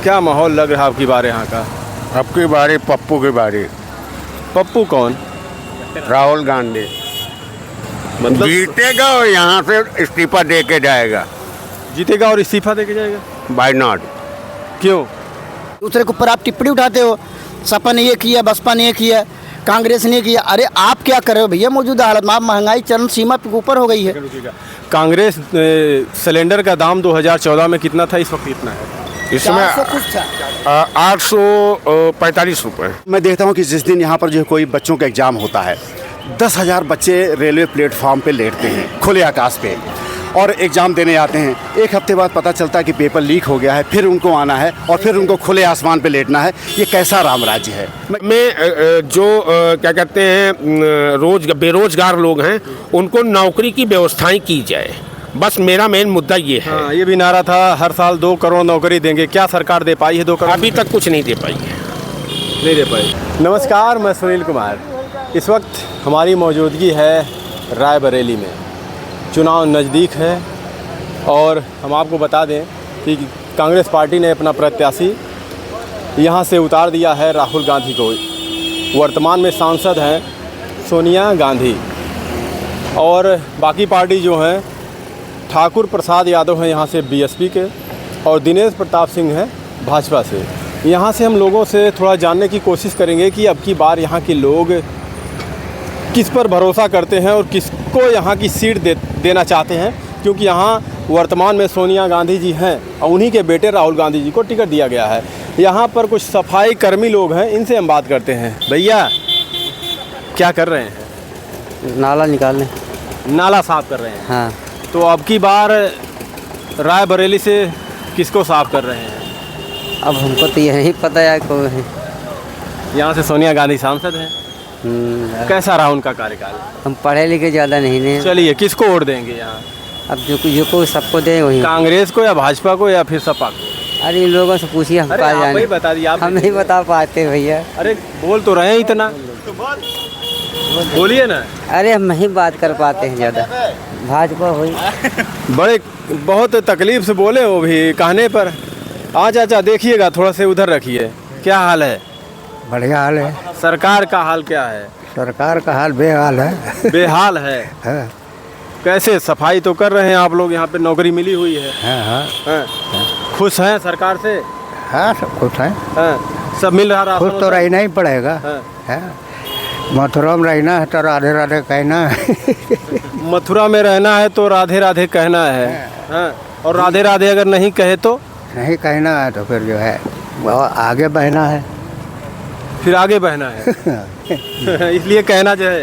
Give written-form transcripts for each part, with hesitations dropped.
क्या माहौल लग रहा है आपकी बार यहाँ का? अब की बारी पप्पू की बारी। पप्पू कौन? राहुल गांधी मतलब जीतेगा और यहाँ से इस्तीफा दे के जाएगा। जीतेगा और इस्तीफा देके जाएगा? Why not. क्यों? दूसरे के ऊपर आप टिप्पणी उठाते हो। सपा ने ये किया, बसपा ने ये किया, कांग्रेस ने किया। अरे आप क्या कर रहे हो भैया? मौजूदा हालत में आप महंगाई चरम सीमा के ऊपर हो गई है। कांग्रेस सिलेंडर का दाम 2014 में कितना था, इस वक्त कितना है? इसमें 400 कुछ था। 845 रुपये। मैं देखता हूँ कि जिस दिन यहाँ पर जो है कोई बच्चों का एग्ज़ाम होता है, 10,000 बच्चे रेलवे प्लेटफॉर्म पे लेटते हैं खुले आकाश पे और एग्ज़ाम देने आते हैं। एक हफ्ते बाद पता चलता है कि पेपर लीक हो गया है, फिर उनको आना है और फिर उनको खुले आसमान पे लेटना है। ये कैसा राम राज्य है? में जो क्या कहते हैं बेरोजगार लोग हैं उनको नौकरी की व्यवस्थाएं की जाए, बस मेरा मेन मुद्दा ये है। हाँ, ये भी नारा था हर साल 2 करोड़ नौकरी देंगे। क्या सरकार दे पाई है 2 करोड़? अभी तक कुछ नहीं दे पाई है। नहीं दे पाई। नमस्कार, मैं सुनील कुमार। इस वक्त हमारी मौजूदगी है रायबरेली में। चुनाव नज़दीक है और हम आपको बता दें कि कांग्रेस पार्टी ने अपना प्रत्याशी यहाँ से उतार दिया है, राहुल गांधी को। वर्तमान में सांसद हैं सोनिया गांधी और बाकी पार्टी जो हैं ठाकुर प्रसाद यादव हैं यहाँ से बीएसपी के और दिनेश प्रताप सिंह हैं भाजपा से। यहाँ से हम लोगों से थोड़ा जानने की कोशिश करेंगे कि अब की बार यहाँ के लोग किस पर भरोसा करते हैं और किसको यहाँ की सीट देना चाहते हैं, क्योंकि यहाँ वर्तमान में सोनिया गांधी जी हैं और उन्हीं के बेटे राहुल गांधी जी को टिकट दिया गया है। यहाँ पर कुछ सफाई कर्मी लोग हैं, इनसे हम बात करते हैं। भैया क्या कर रहे हैं? नाला निकालने। नाला साफ़ कर रहे हैं। हाँ। तो अब की बार रायबरेली से किसको साफ़ कर रहे हैं? अब हमको तो यही पता है कौन है। यहाँ से सोनिया गांधी सांसद हैं। कैसा रहा उनका कार्यकाल? हम पढ़े लिखे ज़्यादा नहीं ने। चलिए, किसको वोट देंगे यहाँ? अब जो को सबको दे वही। कांग्रेस को या भाजपा को या फिर सपा को? अरे इन लोगों से पूछिए, हम कहाँ जाने। ही बता दिए आप। हम नहीं बता पाते भैया। अरे बोल तो रहे हैं इतना, बोलिए ना। अरे हम नहीं बात कर पाते हैं ज़्यादा। भाजपा हुई। बड़े बहुत तकलीफ से बोले वो भी कहने पर। चाचा देखिएगा, थोड़ा से उधर रखिए। क्या हाल है? बढ़िया हाल है। सरकार का हाल क्या है? सरकार का हाल बेहाल है। बेहाल है। हाँ। कैसे? सफाई तो कर रहे हैं आप लोग, यहाँ पे नौकरी मिली हुई है। हाँ। हाँ। खुश हैं सरकार से? हाँ, सब खुश हैं। हाँ। सब मिल रहा? खुश तो रहना ही पड़ेगा। हाँ। मथुरा में रहना है तो राधे राधे कहना है। मथुरा में रहना है तो राधे राधे कहना है। हाँ। और राधे राधे अगर नहीं कहे तो? नहीं कहना है तो फिर जो है आगे बहना है। फिर आगे बहना है। इसलिए कहना जो है,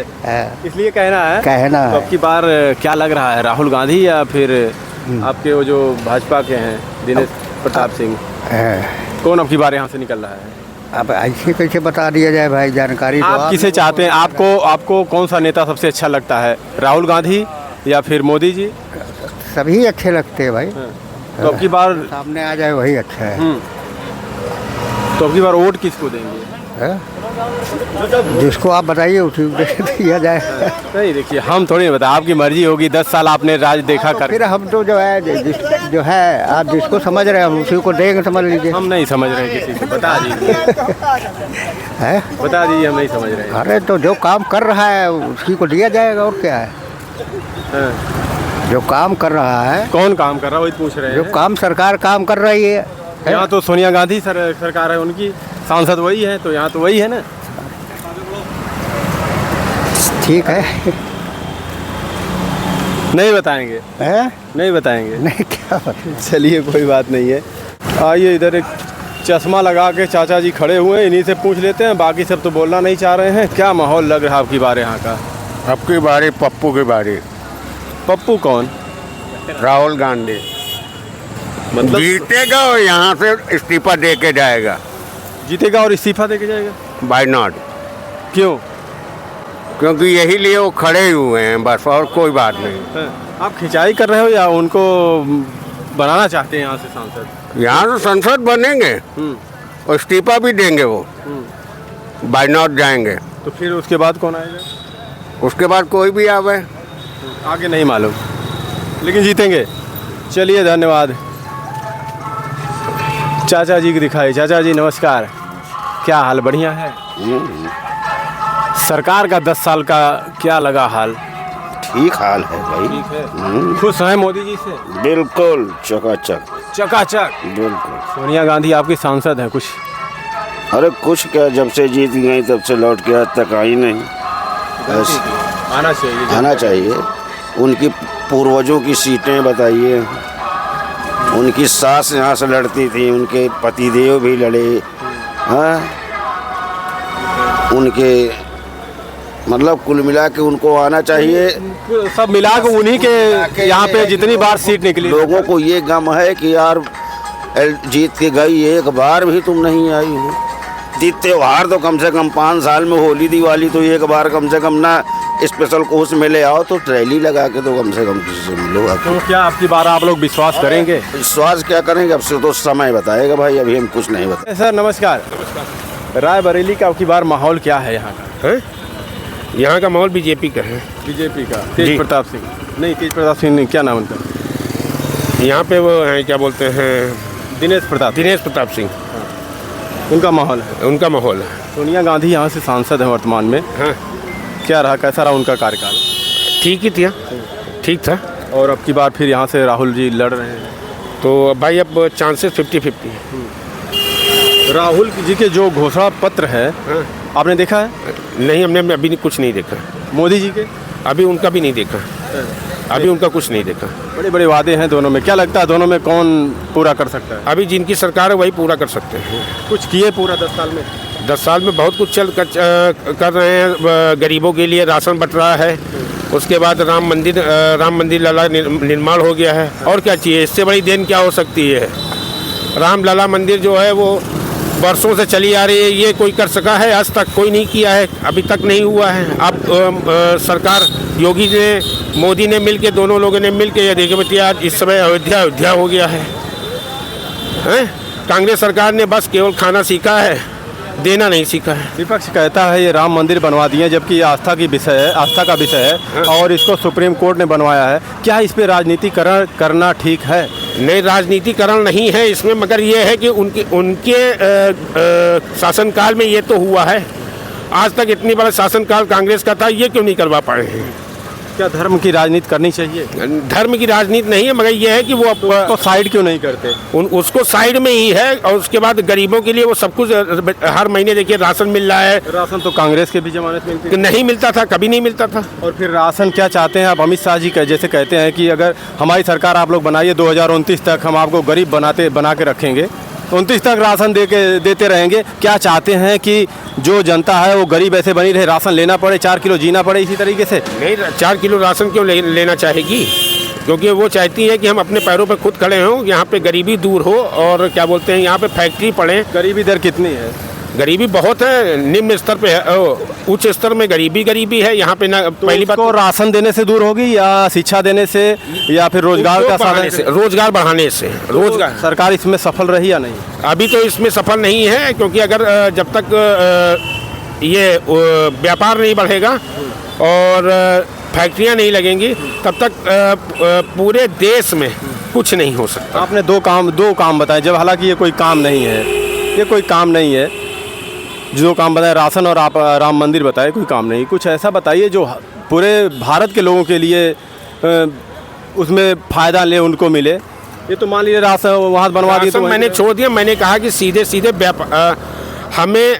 इसलिए कहना है। तो अब की बार क्या लग रहा है, राहुल गांधी या फिर आपके वो जो भाजपा के हैं दिनेश प्रताप सिंह, कौन अब की बार यहाँ से निकल रहा है? अब ऐसे कैसे बता दिया जाए भाई, जानकारी तो आप किसे चाहते हैं? आपको कौन सा नेता सबसे अच्छा लगता है, राहुल गांधी या फिर मोदी जी? सभी अच्छे लगते हैं भाई। तो अब की बार सामने आ जाए वही अच्छा है। तो अब की बार वोट किसको देंगे? जिसको आप बताइए उसी को दिया जाए। नहीं, देखिए हम थोड़ी बता, आपकी मर्जी होगी। 10 साल आपने राज देखा कर। फिर हम तो जो है जो है आप जिसको समझ रहे हैं हम उसी को देंगे, समझ लीजिए। हम नहीं समझ रहे हैं किसी को, बता दीजिए। है? बता दीजिए, हम नहीं समझ रहे हैं। अरे तो जो काम कर रहा है उसी को दिया जाएगा, और क्या है। जो काम कर रहा है। कौन काम कर रहा है वही पूछ रहे हैं। जो काम सरकार काम कर रही है। यहाँ तो सोनिया गांधी सरकार है, उनकी सांसद वही है, तो यहाँ तो वही है ना। ठीक है। नहीं बताएंगे? है? नहीं बताएंगे? नहीं, क्या बताएं। चलिए, कोई बात नहीं है। आइए, इधर एक चश्मा लगा के चाचा जी खड़े हुए हैं, इन्हीं से पूछ लेते हैं। बाकी सब तो बोलना नहीं चाह रहे हैं। क्या माहौल लग रहा है आपकी बार यहाँ का? अब की बारी पप्पू की बारी। पप्पू कौन? राहुल गांधी मतलब जीतेगा और यहाँ से इस्तीफा दे के जाएगा। जीतेगा और इस्तीफा देके जाएगा? Why not. क्यों? क्योंकि यही लिए वो खड़े हुए हैं, बस, और कोई बात नहीं। आप खिंचाई कर रहे हो या उनको बनाना चाहते हैं यहाँ से सांसद? यहाँ से संसद बनेंगे और इस्तीफा भी देंगे, वो बाय नॉट जाएंगे। तो फिर उसके बाद कौन आएगा? उसके बाद कोई भी आवे। आगे नहीं मालूम, लेकिन जीतेंगे। चलिए, धन्यवाद। चाचा जी की दिखाई। चाचा जी नमस्कार, क्या हाल? बढ़िया है। सरकार का 10 साल का क्या लगा हाल? ठीक हाल है भाई। ठीक है। खुश हैं मोदी जी से? बिल्कुल चकाचक। चकाचक। बिल्कुल। सोनिया गांधी आपकी सांसद हैं कुछ? अरे कुछ क्या, जब से जीत गई तब से लौट के आज तक आई नहीं। बस आना चाहिए। आना चाहिए। उनकी पूर्वजों की सीटें बताइए। उनकी सास यहाँ से लड़ती थी, उनके पतिदेव भी लड़े। हाँ, उनके मतलब कुल मिला के उनको आना चाहिए। सब मिला के उन्हीं के यहाँ पे जितनी बार सीट निकली, लोगों को ये गम है कि यार जीत के गई, एक बार भी तुम नहीं आई हो। त्योहार तो कम से कम 5 साल में, होली दिवाली तो एक बार कम से कम ना स्पेशल कोर्स में ले आओ, तो रैली लगा के तो कम से कम किसी से मिलो। तो क्या आपकी बार आप लोग विश्वास करेंगे? विश्वास क्या करेंगे, अब से तो समय बताएगा भाई, अभी हम कुछ नहीं बताएंगे। सर नमस्कार। रायबरेली का आपकी बार माहौल क्या है यहाँ का? हैं? यहाँ का माहौल बीजेपी का है। बीजेपी का तेज प्रताप सिंह? नहीं, तेज प्रताप सिंह नहीं, क्या नाम उनका? यहाँ पे वो हैं, क्या बोलते हैं, दिनेश प्रताप सिंह। उनका माहौल है। उनका माहौल है। सोनिया गांधी यहाँ से सांसद है वर्तमान में। हाँ, क्या रहा, कैसा रहा उनका कार्यकाल? ठीक ही था, ठीक था। और अब की बार फिर यहाँ से राहुल जी लड़ रहे हैं, तो भाई अब चांसेस 50-50 है। राहुल जी के जो घोषणा पत्र है, हाँ। आपने देखा है? नहीं, हमने अभी कुछ नहीं देखा। मोदी जी के अभी उनका भी नहीं देखा। अभी उनका कुछ नहीं देखा। बड़े बड़े वादे हैं दोनों में, क्या लगता है दोनों में कौन पूरा कर सकता है? अभी जिनकी सरकार है वही पूरा कर सकते हैं। कुछ किए पूरा 10 साल में? 10 साल में बहुत कुछ कर रहे हैं। गरीबों के लिए राशन बंट रहा है। उसके बाद राम मंदिर लला निर्माण हो गया है। और क्या चाहिए, इससे बड़ी देन क्या हो सकती है? राम लला मंदिर जो है वो वर्षों से चली आ रही है, ये कोई कर सका है? आज तक कोई नहीं किया है, अभी तक नहीं हुआ है। अब सरकार योगी ने, मोदी ने मिल के, दोनों लोगों ने मिल के, ये देखिए बच्चिए आज इस समय अयोध्या हो गया है। कांग्रेस सरकार ने बस केवल खाना सीखा है, देना नहीं सीखा है। विपक्ष कहता है ये राम मंदिर बनवा दिए, जबकि ये आस्था का विषय है और इसको सुप्रीम कोर्ट ने बनवाया है। क्या इस पे राजनीतिकरण करना ठीक है? नहीं, राजनीतिकरण नहीं है इसमें, मगर ये है कि उनके शासनकाल में ये तो हुआ है। आज तक इतनी बड़ा शासनकाल कांग्रेस का था, ये क्यों नहीं करवा पाए हैं? क्या धर्म की राजनीति करनी चाहिए? धर्म की राजनीति नहीं है, मगर ये है कि वो उसको साइड क्यों नहीं करते? उसको साइड में ही है। और उसके बाद गरीबों के लिए वो सब कुछ, हर महीने देखिए राशन मिल रहा है। राशन तो कांग्रेस के भी जमानत मिलती है। नहीं मिलता था, कभी नहीं मिलता था। और फिर राशन क्या चाहते हैं आप? अमित शाह जी जैसे कहते हैं कि अगर हमारी सरकार आप लोग बनाइए, 2029 तक हम आपको गरीब बना के रखेंगे, 29 तक राशन देते रहेंगे। क्या चाहते हैं कि जो जनता है वो गरीब ऐसे बनी रहे, राशन लेना पड़े, 4 किलो जीना पड़े इसी तरीके से? नहीं, 4 किलो राशन क्यों लेना चाहेगी? क्योंकि वो चाहती है कि हम अपने पैरों पर खुद खड़े हों, यहाँ पे गरीबी दूर हो, और क्या बोलते हैं, यहाँ पे फैक्ट्री पड़े। गरीबी दर कितनी है? गरीबी बहुत है, निम्न स्तर पे है। उच्च स्तर में गरीबी है यहाँ पे ना। तो पहली बात तो राशन देने से दूर होगी, या शिक्षा देने से, या फिर रोजगार का साधन से? रोजगार बढ़ाने से। रोजगार सरकार इसमें सफल रही या नहीं? अभी तो इसमें सफल नहीं है, क्योंकि अगर जब तक ये व्यापार नहीं बढ़ेगा और फैक्ट्रियाँ नहीं लगेंगी, तब तक पूरे देश में कुछ नहीं हो सकता। आपने दो काम बताए, जब हालांकि ये कोई काम नहीं है, ये कोई काम नहीं है। जो काम बताए राशन और आप राम मंदिर बताए, कोई काम नहीं। कुछ ऐसा बताइए जो पूरे भारत के लोगों के लिए उसमें फ़ायदा ले, उनको मिले। ये तो मान लीजिए राशन वहाँ बनवा दिए तो मैंने छोड़ दिया। मैंने कहा कि सीधे हमें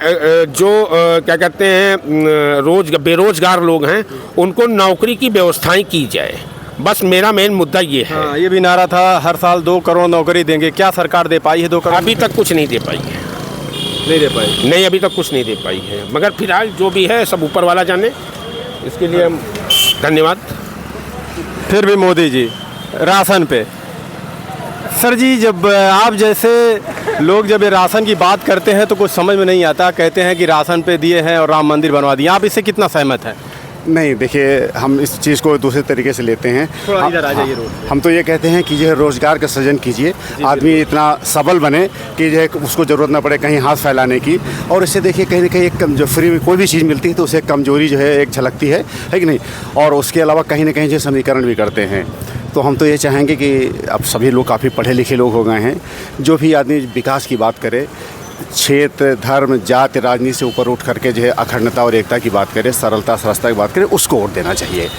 जो क्या कहते हैं, बेरोजगार लोग हैं, उनको नौकरी की व्यवस्थाएं की जाए। बस मेरा मेन मुद्दा ये है। हाँ, ये भी नारा था, हर साल 2 करोड़ नौकरी देंगे। क्या सरकार दे पाई है 2 करोड़? अभी तक कुछ नहीं दे पाई है। नहीं दे पाई? नहीं, अभी तक कुछ नहीं दे पाई है, मगर फिलहाल जो भी है सब ऊपर वाला जाने। इसके लिए हम धन्यवाद। फिर भी मोदी जी राशन पे, सर जी, जब आप जैसे लोग जब ये राशन की बात करते हैं तो कुछ समझ में नहीं आता। कहते हैं कि राशन पे दिए हैं और राम मंदिर बनवा दिए। आप इससे कितना सहमत हैं? नहीं, देखिए, हम इस चीज़ को दूसरे तरीके से लेते हैं। थोड़ा इधर आ जाइए रोड। हम तो ये कहते हैं कि जो है रोज़गार का सृजन कीजिए, आदमी इतना सबल बने कि जो है उसको ज़रूरत ना पड़े कहीं हाथ फैलाने की। और इससे देखिए कहीं ना कहीं एक जो फ्री में कोई भी चीज़ मिलती है तो उसे कमजोरी जो है एक झलकती है कि नहीं। और उसके अलावा कहीं ना कहीं जो समीकरण भी करते हैं। तो हम तो ये चाहेंगे कि अब सभी लोग काफ़ी पढ़े लिखे लोग हो गए हैं, जो भी आदमी विकास की बात करे, क्षेत्र, धर्म, जाति, राजनीति से ऊपर उठ करके जो है अखंडता और एकता की बात करे, सरलता सरसता की बात करे, उसको वोट देना चाहिए।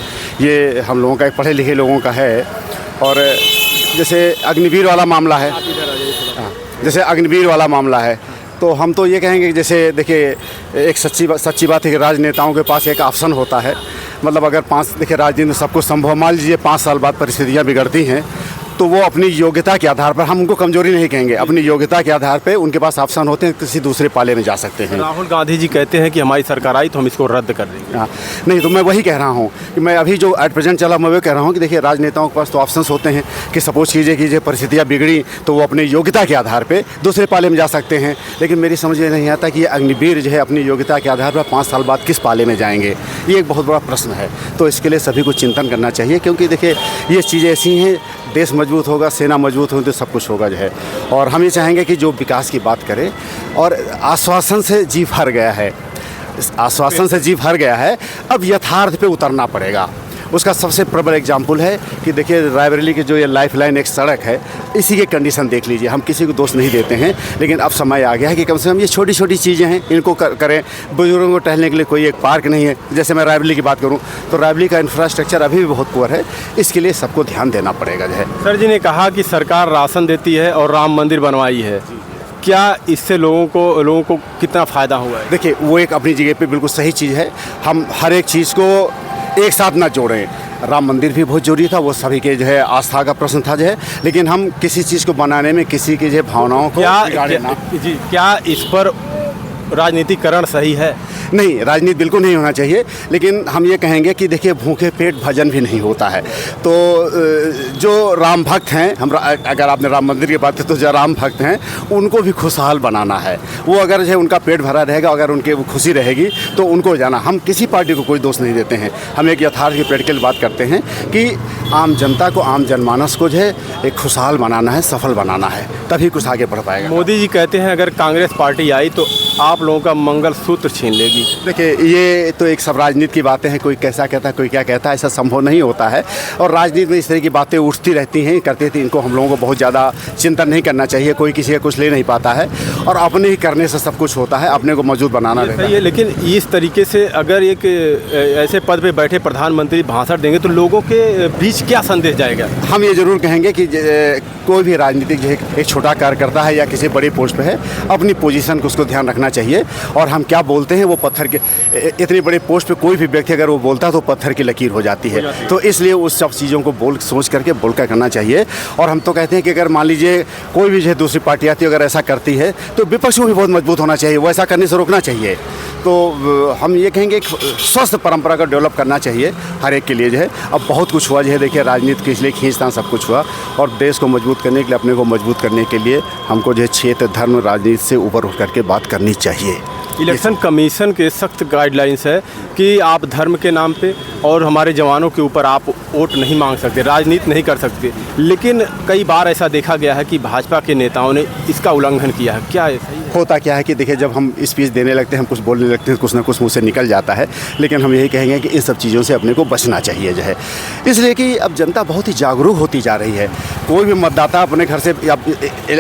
ये हम लोगों का, पढ़े लिखे लोगों का है। और जैसे अग्निवीर वाला मामला है, जैसे अग्निवीर वाला मामला है, तो हम तो ये कहेंगे कि जैसे देखिए, एक सच्ची बात है कि राजनेताओं के पास एक ऑप्शन होता है। मतलब अगर देखिए राजनीति में सब कुछ संभव, मान लीजिए 5 साल बाद परिस्थितियाँ बिगड़ती हैं, तो वो अपनी योग्यता के आधार पर, हम उनको कमजोरी नहीं कहेंगे, अपनी योग्यता के आधार पे उनके पास ऑप्शन होते हैं, किसी दूसरे पाले में जा सकते हैं। राहुल गांधी जी कहते हैं कि हमारी सरकार आई तो हम इसको रद्द कर देंगे। हाँ, नहीं तो मैं वही कह रहा हूँ कि मैं अभी जो एट प्रेजेंट चला, मैं वो कह रहा हूँ कि देखिए राजनेताओं के पास तो ऑप्शंस होते हैं कि सपोज कीजिए कि जो परिस्थितियाँ बिगड़ी तो वो अपनी योग्यता के आधार पर दूसरे पाले में जा सकते हैं। लेकिन मेरी समझ में नहीं आता कि ये अग्निवीर जो है अपनी योग्यता के आधार पर 5 साल बाद किस पाले में जाएंगे, ये एक बहुत बड़ा प्रश्न है। तो इसके लिए सभी को चिंतन करना चाहिए, क्योंकि देखिए ये चीज़ें ऐसी हैं, देश मजबूत होगा, सेना मजबूत होगी तो सब कुछ होगा जो है। और हम ये चाहेंगे कि जो विकास की बात करे, और आश्वासन से जी भर गया है, आश्वासन से जी भर गया है, अब यथार्थ पे उतरना पड़ेगा। उसका सबसे प्रबल एग्जाम्पल है कि देखिए रायबरेली की जो ये लाइफ लाइन एक सड़क है, इसी की कंडीशन देख लीजिए। हम किसी को दोष नहीं देते हैं, लेकिन अब समय आ गया है कि कम से कम ये छोटी छोटी चीज़ें हैं, इनको करें। बुजुर्गों को टहलने के लिए कोई एक पार्क नहीं है। जैसे मैं रायबरेली की बात करूं तो रायबरेली का इंफ्रास्ट्रक्चर अभी भी बहुत पुअर है, इसके लिए सबको ध्यान देना पड़ेगा जो है। सर जी ने कहा कि सरकार राशन देती है और राम मंदिर बनवाई है, क्या इससे लोगों को कितना फ़ायदा हुआ है? देखिए वो एक अपनी जगह पे बिल्कुल सही चीज़ है। हम हर एक चीज़ को एक साथ ना जोड़ें। राम मंदिर भी बहुत जरूरी था, वो सभी के जो है आस्था का प्रश्न था जो है, लेकिन हम किसी चीज़ को बनाने में किसी की जो है भावनाओं को बिगाड़े ना। क्या इस पर राजनीतिकरण सही है? नहीं, राजनीति बिल्कुल नहीं होना चाहिए, लेकिन हम ये कहेंगे कि देखिए भूखे पेट भजन भी नहीं होता है। तो जो राम भक्त हैं, अगर आपने राम मंदिर की बात की तो जो राम भक्त हैं उनको भी खुशहाल बनाना है। वो अगर जो है उनका पेट भरा रहेगा, अगर उनके वो खुशी रहेगी तो उनको जाना। हम किसी पार्टी को कोई दोष नहीं देते हैं, हम एक यथार्थ की प्रैक्टिकल बात करते हैं कि आम जनता को, आम जनमानस को जो है एक खुशहाल बनाना है, सफल बनाना है, तभी कुछ आगे बढ़ पाएगा। मोदी जी कहते हैं अगर कांग्रेस पार्टी आई तो आप लोगों का मंगलसूत्र छीन लेगी। देखिए ये तो एक सब राजनीति की बातें हैं, कोई कैसा कहता है, कोई क्या कहता है, ऐसा संभव नहीं होता है। और राजनीति में इस तरह की बातें उठती रहती हैं, करती थी, इनको हम लोगों को बहुत ज़्यादा चिंतन नहीं करना चाहिए। कोई किसी का कुछ ले नहीं पाता है, और अपने ही करने से सब कुछ होता है, अपने को मौजूद बनाना रहता है। लेकिन इस तरीके से अगर एक ऐसे पद पे बैठे प्रधानमंत्री भाषण देंगे तो लोगों के बीच क्या संदेश जाएगा? हम ये जरूर कहेंगे कि कोई भी राजनीतिक जो है एक छोटा कार्यकर्ता है या किसी बड़े पोस्ट पे है, अपनी पोजीशन को उसको ध्यान रखना चाहिए। और हम क्या बोलते हैं वो पत्थर के, इतनी बड़े पोस्ट पे कोई भी व्यक्ति अगर वो बोलता है तो पत्थर की लकीर हो जाती है। तो इसलिए उस सब चीज़ों को सोच करके बोलकर करना चाहिए। और हम तो कहते हैं कि अगर मान लीजिए कोई भी जो है दूसरी पार्टी आती है, अगर ऐसा करती है तो विपक्ष को भी बहुत मजबूत होना चाहिए, वो ऐसा करने से रोकना चाहिए। तो हम ये कहेंगे एक स्वस्थ परंपरा को डेवलप करना चाहिए हर एक के लिए जो है। अब बहुत कुछ हुआ जो है, देखिए राजनीति के इसलिए खींचतान सब कुछ हुआ, और देश को मजबूत करने के लिए, अपने को मजबूत करने के लिए हमको जो है क्षेत्र, धर्म, राजनीति से ऊपर उठ करके बात करनी चाहिए। इलेक्शन कमीशन के सख्त गाइडलाइंस है कि आप धर्म के नाम पे और हमारे जवानों के ऊपर आप वोट नहीं मांग सकते, राजनीति नहीं कर सकते। लेकिन कई बार ऐसा देखा गया है कि भाजपा के नेताओं ने इसका उल्लंघन किया है, क्या है? होता क्या है कि देखिए जब हम स्पीच देने लगते हैं, हम कुछ बोलने लगते हैं, कुछ ना कुछ मुँह से निकल जाता है। लेकिन हम यही कहेंगे कि इन सब चीज़ों से अपने को बचना चाहिए जो है, इसलिए कि अब जनता बहुत ही जागरूक होती जा रही है। कोई भी मतदाता अपने घर से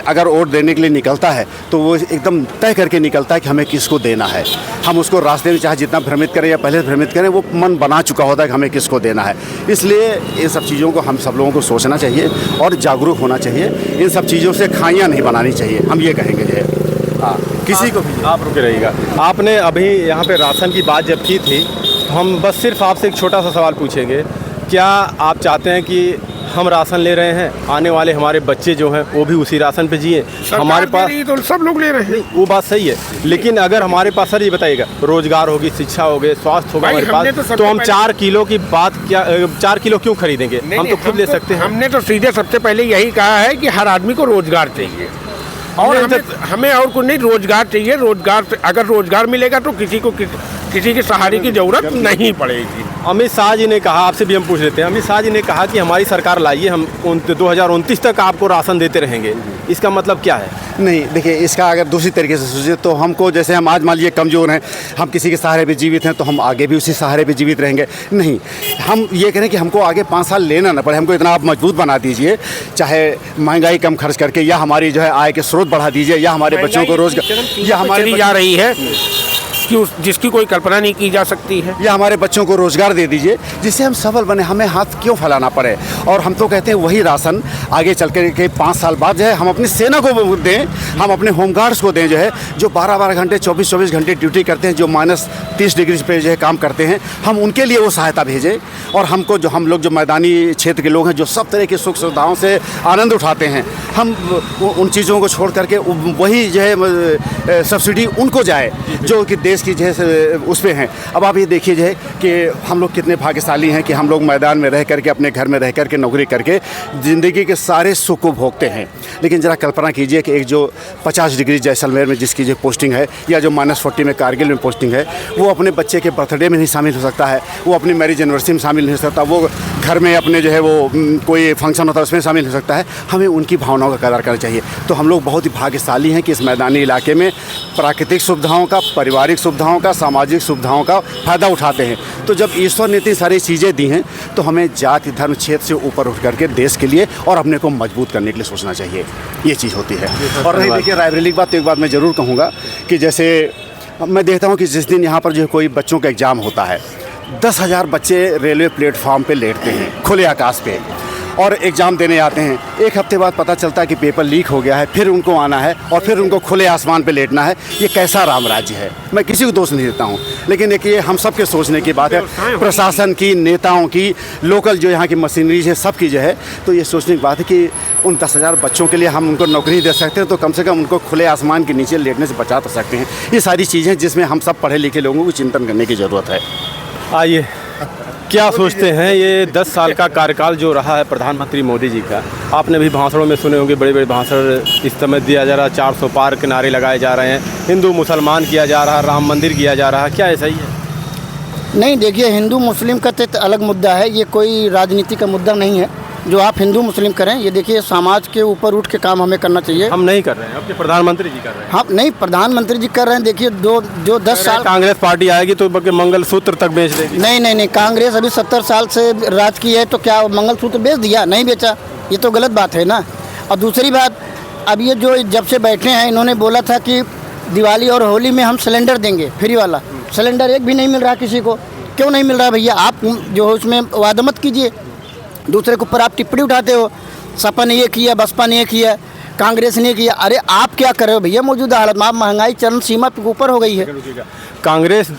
अगर वोट देने के लिए निकलता है तो वो एकदम तय करके निकलता है कि हमें किसको देना है। हम उसको रास्ते में चाहे जितना भ्रमित करें या पहले भ्रमित करें, वो मन बना चुका होता है कि हमें किसको देना है। इसलिए इन सब चीज़ों को हम सब लोगों को सोचना चाहिए और जागरूक होना चाहिए। इन सब चीज़ों से खाइयाँ नहीं बनानी चाहिए, हम ये कहेंगे जो है। हाँ, किसी को भी आप रुके रहिएगा। आपने अभी यहाँ पे राशन की बात जब की थी तो हम बस सिर्फ आपसे एक छोटा सा सवाल पूछेंगे, क्या आप चाहते हैं कि हम राशन ले रहे हैं, आने वाले हमारे बच्चे जो हैं वो भी उसी राशन पे जिए? हमारे पास तो सब लोग ले रहे हैं, वो बात सही है, लेकिन अगर हमारे पास, सर ये बताइएगा, रोजगार होगी, शिक्षा होगी, स्वास्थ्य होगा हमारे पास, तो हम 4 किलो की बात क्या 4 किलो क्यों खरीदेंगे? हम तो खुद ले सकते हैं। हमने तो सीधे सबसे पहले यही कहा है कि हर आदमी को रोजगार चाहिए, और हमें और कुछ नहीं, रोजगार चाहिए। रोजगार, अगर रोजगार मिलेगा तो किसी को किसी के सहारे की जरूरत नहीं पड़ेगी। अमित शाह जी ने कहा, आपसे भी हम पूछ लेते हैं, अमित शाह जी ने कहा कि हमारी सरकार लाइए, हम 2029 तक आपको राशन देते रहेंगे। इसका मतलब क्या है? नहीं, देखिए, इसका अगर दूसरी तरीके से सोचिए तो हमको, जैसे हम आज मान लीजिए कमज़ोर हैं, हम किसी के सहारे पे जीवित हैं, तो हम आगे भी उसी सहारे पे जीवित रहेंगे? नहीं, हम ये करें कि हमको आगे 5 साल लेना ना पड़े, हमको इतना आप मजबूत बना दीजिए, चाहे महंगाई कम खर्च करके, या हमारी जो है आय के स्रोत बढ़ा दीजिए, या हमारे बच्चों को रोजगार, या हमारी जा रही है कि जिसकी कोई कल्पना नहीं की जा सकती है, या हमारे बच्चों को रोजगार दे दीजिए, जिससे हम सफल बने, हमें हाथ क्यों फैलाना पड़े। और हम तो कहते हैं वही राशन आगे चल के 5 साल बाद जो है हम अपनी सेना को दें, हम अपने होमगार्ड्स को दें, जो है जो 12-12 घंटे 24-24 घंटे ड्यूटी करते हैं, जो -30 डिग्री पे जो है काम करते हैं, हम उनके लिए वो सहायता भेजें। और हमको जो हम लोग जो मैदानी क्षेत्र के लोग हैं, जो सब तरह की सुख सुविधाओं से आनंद उठाते हैं, हम उन चीज़ों को छोड़ करके वही जो है सब्सिडी उनको जाए जो कि देश की जो है उस पर हैं। अब आप ये देखिए जो है कि हम लोग कितने भाग्यशाली हैं कि हम लोग मैदान में रह करके, अपने घर में रह करके, नौकरी करके ज़िंदगी के सारे सुख को भोगते हैं। लेकिन ज़रा कल्पना कीजिए कि एक जो 50 डिग्री जैसलमेर में जिसकी जो पोस्टिंग है, या जो -40 में कारगिल में पोस्टिंग है, वो अपने बच्चे के बर्थडे में नहीं शामिल हो सकता है, वो अपनी मैरिज एनिवर्सरी में शामिल नहीं हो सकता, वो घर में अपने जो है वो कोई फंक्शन होता है उसमें शामिल हो सकता है। हमें उनकी भावनाओं का कदर करना चाहिए। तो हम लोग बहुत ही भाग्यशाली हैं कि इस मैदानी इलाके में प्राकृतिक सुविधाओं का, पारिवारिक सुविधाओं का, सामाजिक सुविधाओं का फ़ायदा उठाते हैं। तो जब ईश्वर ने इतनी सारी चीज़ें दी हैं, तो हमें जाति धर्म क्षेत्र से ऊपर उठ करके देश के लिए और अपने को मजबूत करने के लिए सोचना चाहिए। ये चीज़ होती है। और रही देखिए रायबरेली की बात, तो एक बात मैं ज़रूर कहूँगा कि जैसे मैं देखता हूँ कि जिस दिन यहाँ पर जो कोई बच्चों का एग्ज़ाम होता है, 10,000 बच्चे रेलवे प्लेटफार्म पे लेटते हैं खुले आकाश पे, और एग्ज़ाम देने आते हैं। एक हफ्ते बाद पता चलता है कि पेपर लीक हो गया है, फिर उनको आना है और फिर उनको खुले आसमान पे लेटना है। ये कैसा राम राज्य है? मैं किसी को दोष नहीं देता हूँ, लेकिन एक ये हम सब के सोचने की बात है, प्रशासन की, नेताओं की, लोकल जो यहाँ की मशीनरी है, सब की जो है। तो ये सोचने की बात है कि उन 10,000 बच्चों के लिए हम उनको नौकरी दे सकते हैं, तो कम से कम उनको खुले आसमान के नीचे लेटने से बचा तो सकते हैं। ये सारी चीज़ें जिसमें हम सब पढ़े लिखे लोगों को चिंतन करने की ज़रूरत है। आइए, क्या सोचते हैं ये 10 साल का कार्यकाल जो रहा है प्रधानमंत्री मोदी जी का? आपने भी भाषणों में सुने होंगे, बड़े बड़े भाषण इस समय दिया जा रहा है, 400 पार के नारे लगाए जा रहे हैं, हिंदू मुसलमान किया जा रहा है, राम मंदिर किया जा रहा है। क्या ऐसा ही है? नहीं, देखिए, हिंदू मुस्लिम का तो अलग मुद्दा है, ये कोई राजनीति का मुद्दा नहीं है जो आप हिंदू मुस्लिम करें। ये देखिए, समाज के ऊपर उठ के काम हमें करना चाहिए। हम नहीं कर रहे हैं, अपने प्रधानमंत्री जी कर रहे हैं। हाँ, नहीं, प्रधानमंत्री जी कर रहे हैं। देखिए, जो 10 साल कांग्रेस पार्टी आएगी तो मंगलसूत्र तक बेच देगी। नहीं, कांग्रेस अभी 70 साल से राज की है, तो क्या मंगलसूत्र बेच दिया? नहीं बेचा। ये तो गलत बात है ना। और दूसरी बात, अब ये जो जब से बैठे हैं, इन्होंने बोला था कि दिवाली और होली में हम सिलेंडर देंगे, फ्री वाला सिलेंडर। एक भी नहीं मिल रहा किसी को। क्यों नहीं मिल रहा भैया? आप जो है उसमें वादा मत कीजिए, दूसरे के ऊपर आप टिप्पणी उठाते हो। सपा ने ये किया, बसपा ने ये किया, कांग्रेस ने किया। अरे आप क्या कर रहे हो भैया? मौजूदा हालत में आप महंगाई चरम सीमा के ऊपर हो गई है। कांग्रेस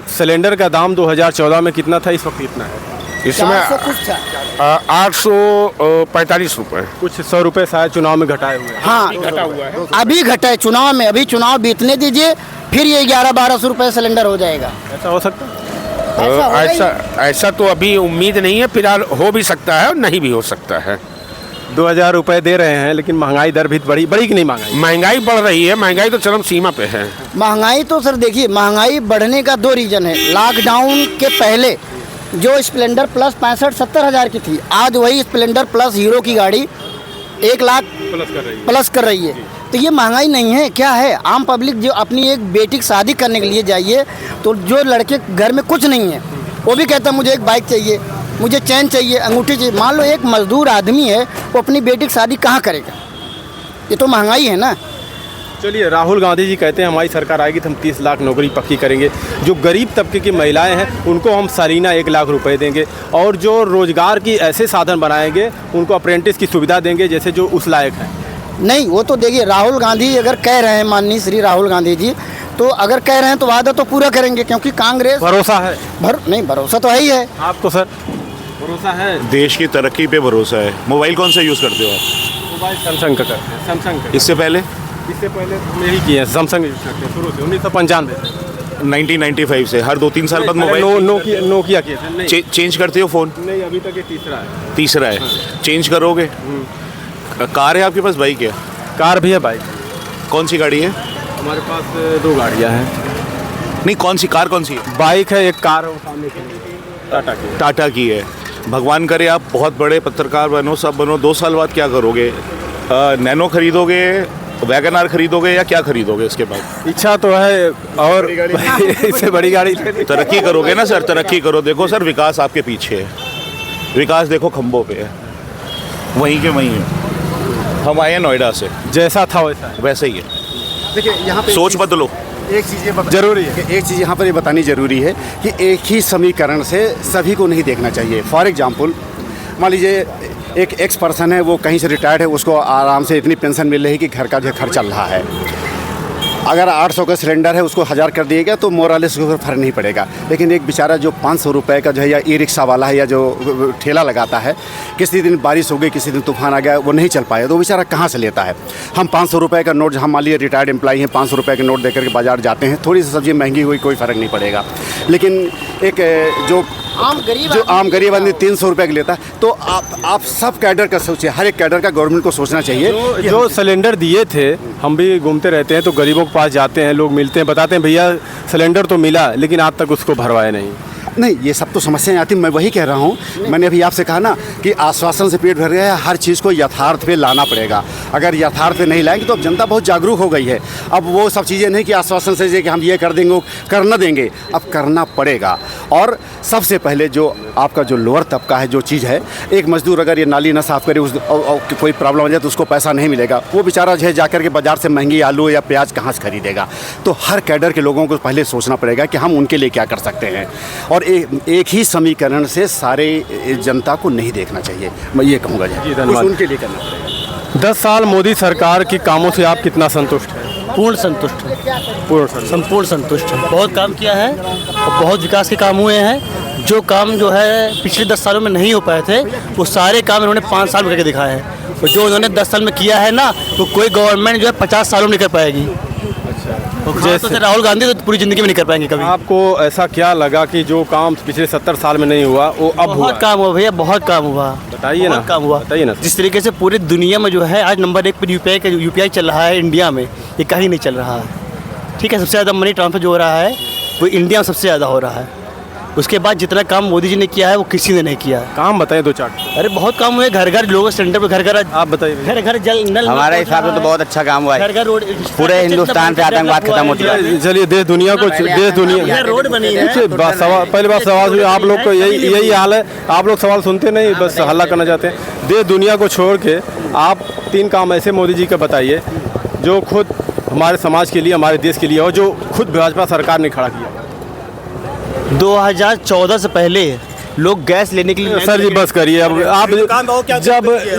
सिलेंडर का दाम 2014 में कितना था, इस वक्त कितना है? इस समय 845 रुपये, कुछ 100 रुपये शायद चुनाव में घटाए हुए हैं। हाँ, घटा हुआ है। अभी घटा है चुनाव में। अभी चुनाव बीतने दीजिए, फिर ये 1100-1200 रुपये सिलेंडर हो जाएगा। ऐसा हो सकता है? ऐसा तो अभी उम्मीद नहीं है। फिलहाल हो भी सकता है और नहीं भी हो सकता है। 2000 रुपये दे रहे हैं, लेकिन महंगाई दर भी बड़ी कि नहीं? महंगाई बढ़ रही है, महंगाई तो चरम सीमा पे है। महंगाई तो सर देखिए, महंगाई बढ़ने का 2 रीज़न है। लॉकडाउन के पहले जो स्प्लेंडर प्लस 65-70 हज़ार की थी, आज वही स्प्लेंडर प्लस हीरो की गाड़ी 1 लाख प्लस कर रही है। तो ये महंगाई नहीं है, क्या है? आम पब्लिक जो अपनी एक बेटी की शादी करने के लिए जाइए, तो जो लड़के घर में कुछ नहीं है, वो भी कहता है मुझे एक बाइक चाहिए, मुझे चैन चाहिए, अंगूठी चाहिए। मान लो एक मजदूर आदमी है, वो अपनी बेटी की शादी कहाँ करेगा? ये तो महंगाई है ना। चलिए, राहुल गांधी जी कहते हैं हमारी सरकार आएगी तो हम 30 लाख नौकरी पक्की करेंगे। जो गरीब तबके की महिलाएं हैं उनको हम सालाना 1 लाख रुपए देंगे, और जो रोजगार की ऐसे साधन बनाएंगे, उनको अप्रेंटिस की सुविधा देंगे जैसे जो उस लायक है। नहीं, वो तो देखिए, राहुल गांधी अगर कह रहे हैं, माननीय श्री राहुल गांधी जी, तो अगर कह रहे हैं तो वादा तो पूरा करेंगे, क्योंकि कांग्रेस भरोसा है। नहीं, भरोसा तो है ही है। आपको सर भरोसा है? देश की तरक्की पे भरोसा है। मोबाइल कौन सा यूज़ करते हो आप? मोबाइल सैमसंग का करते हैं। सैमसंग का। इससे पहले हम यही किए हैं, सैमसंग यूज़ करते हैं शुरू से, 1995 से। 1995 से हर 2-3 साल बाद मोबाइल नोकिया किए थे। नहीं, चेंज करते हो फ़ोन? नहीं, अभी तक ये तीसरा है। चेंज करोगे? कार है आपके पास, बाइक है? कार भी है, बाइक। कौन सी गाड़ी है? हमारे पास 2 गाड़ियाँ हैं। नहीं, कौन सी कार, कौन सी है? बाइक है, एक कार है वो सामने की, टाटा की है। भगवान करे आप बहुत बड़े पत्रकार बनो, सब बनो। 2 साल बाद क्या करोगे? नैनो खरीदोगे, वैगनआर खरीदोगे या क्या खरीदोगे इसके बाद? इच्छा तो है और इससे बड़ी गाड़ी तरक्की करोगे ना सर, तरक्की करो। देखो सर, विकास आपके पीछे है, विकास देखो खंभों पे है, वहीं के वहीं है। हम आए हैं नोएडा से, जैसा था वैसा है। वैसे ही है। देखिए यहाँ पे सोच बदलो। एक चीज़ ये जरूरी है कि एक चीज़ यहाँ पर ये बतानी ज़रूरी है कि एक ही समीकरण से सभी को नहीं देखना चाहिए। फॉर एग्जांपल, मान लीजिए एक एक्स पर्सन है, वो कहीं से रिटायर्ड है, उसको आराम से इतनी पेंशन मिल रही है कि घर का जो खर्च चल रहा है। अगर 800 का सिलेंडर है, उसको 1000 कर दिएगा तो मोरालेस को फर्क नहीं पड़ेगा। लेकिन एक बेचारा जो 500 रुपये का जो है, या ई रिक्शा वाला है, या जो ठेला लगाता है, किसी दिन बारिश हो गई, किसी दिन तूफान आ गया, वो नहीं चल पाया, तो वो बेचारा कहाँ से लेता है? हम 500 रुपये का नोट, हम मान लीजिए रिटायर्ड एम्प्लॉई हैं, 500 रुपये के नोट देकर के बाजार जाते हैं, थोड़ी सी सब्ज़ी महंगी हुई कोई फ़र्क नहीं पड़ेगा। लेकिन एक जो आम गरीब आदमी 300 रुपये का लेता है, तो आप सब कैडर का सोचिए, हर एक कैडर का गवर्नमेंट को सोचना चाहिए। जो सिलेंडर दिए थे, हम भी घूमते रहते हैं तो गरीबों के पास जाते हैं, लोग मिलते हैं, बताते हैं भैया सिलेंडर तो मिला लेकिन आज तक उसको भरवाया नहीं। नहीं, ये सब तो समस्याएं आती, मैं वही कह रहा हूँ। मैंने अभी आपसे कहा ना कि आश्वासन से पेट भर गया है, हर चीज़ को यथार्थ पे लाना पड़ेगा। अगर यथार्थ पे नहीं लाएंगे तो अब जनता बहुत जागरूक हो गई है। अब वो सब चीज़ें नहीं कि आश्वासन से कि हम ये कर देंगे, करना देंगे, अब करना पड़ेगा। और सबसे पहले जो आपका जो लोअर तबका है, जो चीज़ है, एक मजदूर अगर ये नाली ना साफ़ करे, कोई प्रॉब्लम हो जाए तो उसको पैसा नहीं मिलेगा, वो बेचारा जो है जाकर के बाज़ार से महंगी आलू या प्याज कहाँ से खरीदेगा? तो हर कैडर के लोगों को पहले सोचना पड़ेगा कि हम उनके लिए क्या कर सकते हैं। और एक ही समीकरण से सारे जनता को नहीं देखना चाहिए, मैं ये कहूँगा जी, धन्यवाद। उनके लिए करना पड़ेगा। 10 साल मोदी सरकार की कामों से आप कितना संतुष्ट हैं? पूर्ण संतुष्ट है, संपूर्ण संतुष्ट है। बहुत काम किया है और बहुत विकास के काम हुए हैं। जो काम जो है पिछले 10 सालों में नहीं हो पाए थे, वो सारे काम इन्होंने 5 साल में करके दिखाए हैं। और जो उन्होंने 10 साल में किया है ना, तो कोई गवर्नमेंट जो है 50 सालों में नहीं कर पाएगी। जैसे राहुल गांधी तो पूरी ज़िंदगी में नहीं कर पाएंगे कभी। आपको ऐसा क्या लगा कि जो काम पिछले 70 साल में नहीं हुआ वो अब हुआ? बहुत काम हुआ भैया, बहुत काम हुआ। बताइए ना, काम हुआ, बताइए ना। जिस तरीके से पूरी दुनिया में जो है आज नंबर 1 पर यूपीआई चल रहा है इंडिया में, ये कहीं नहीं चल रहा है। ठीक है, सबसे ज़्यादा मनी ट्रांसफर जो हो रहा है वो इंडिया में सबसे ज़्यादा हो रहा है। उसके बाद जितना काम मोदी जी ने किया है वो किसी ने नहीं किया है। काम बताइए 2-4। अरे बहुत काम हुए, घर घर लोगों सेंटर पे, घर घर आप बताइए। घर घर जल नल। हमारे हिसाब से तो बहुत अच्छा काम हुआ है। घर घर रोड, पूरे हिंदुस्तान से आतंकवाद खत्म हो चुका है। चलिए देश दुनिया रोड बनी है। पहली बात सवाल हुई, आप लोग को यही हाल है, आप लोग सवाल सुनते नहीं, बस हल्ला करना चाहते हैं। देश दुनिया को छोड़ के आप 3 काम ऐसे मोदी जी का बताइए जो खुद हमारे समाज के लिए, हमारे देश के लिए, और जो खुद भाजपा सरकार ने खड़ा किया। 2014 से पहले लोग गैस लेने के लिए। सर जी बस करिए, अब आप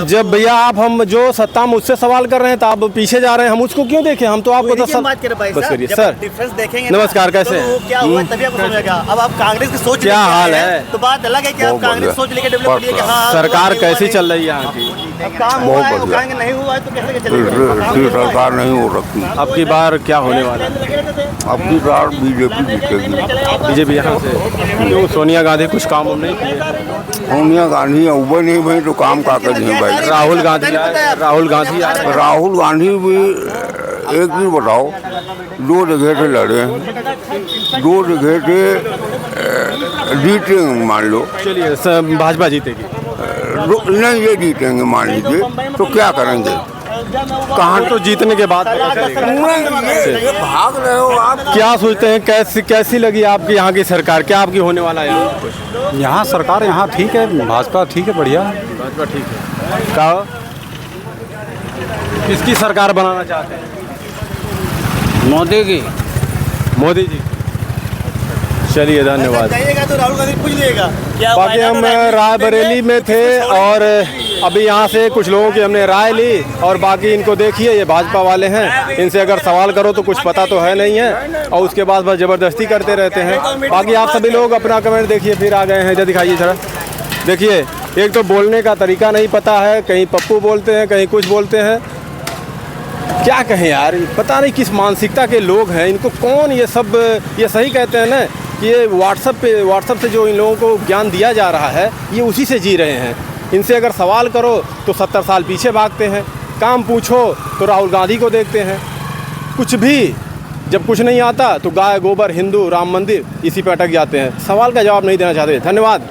जब भैया आप हम जो सत्ता में उससे सवाल कर रहे हैं तो आप पीछे जा रहे हैं, हम उसको क्यों देखें? हम तो आपको 10 साल बस करिए सर। डिफरेंस देखेंगे, नमस्कार, कैसे हैं? क्या हुआ तभी आपको समझेगा। अब आप कांग्रेस की सोच क्या हाल है? तो बात अलग है कि आप कांग्रेस सोच लेके डेवलप करिए कि हाँ सरकार कैसी चल रही है यहाँ की? काम हुआ है, वो कहेंगे नहीं हुआ है तो कैसे चलेगा? सरकार नहीं हो रखी। अब की बार क्या होने वाला है? अब की बार बीजेपी जीतेगी। बीजेपी यहाँ से क्यों? सोनिया गांधी कुछ काम नहीं किए? सोनिया गांधी उबर नहीं भाई तो काम का कर दिए भाई। राहुल गांधी राहुल गांधी भी एक चीज बताओ, 2 जगह से लड़े हैं, 2 जगह से जीतेंगे मान लो। चलिए भाजपा जीतेगी। नहीं, ये जीतेंगे मान लीजिए, तो क्या करेंगे? कहाँ तो जीतने के बाद पता चलेगा। ये भाग रहे हो आप। क्या सोचते हैं, कैसी लगी आपकी यहाँ की सरकार? क्या आपकी होने वाला है यहाँ सरकार? यहाँ ठीक है, भाजपा ठीक है, बढ़िया भाजपा ठीक है। क्या किसकी सरकार बनाना चाहते हैं? मोदी की। मोदी जी। चलिए धन्यवाद। तो राहुल गांधी पूछ लेगा। बाकी हम रायबरेली में थे और अभी यहाँ से कुछ लोगों की हमने राय ली, और बाकी इनको देखिए, ये भाजपा वाले हैं, इनसे अगर सवाल करो तो कुछ पता तो है नहीं है, और उसके बाद बस ज़बरदस्ती करते रहते हैं। बाकी आप सभी लोग अपना कमेंट देखिए, फिर आ गए हैं, इधर दिखाइए जरा। देखिए, एक तो बोलने का तरीका नहीं पता है, कहीं पप्पू बोलते हैं, कहीं कुछ बोलते हैं। क्या कहें यार, पता नहीं किस मानसिकता के लोग हैं, इनको कौन ये सब, ये सही कहते हैं ना कि ये व्हाट्सएप से जो इन लोगों को ज्ञान दिया जा रहा है, ये उसी से जी रहे हैं। इनसे अगर सवाल करो तो 70 साल पीछे भागते हैं, काम पूछो तो राहुल गांधी को देखते हैं, कुछ भी जब कुछ नहीं आता तो गाय गोबर हिंदू राम मंदिर इसी पे अटक जाते हैं, सवाल का जवाब नहीं देना चाहते। धन्यवाद।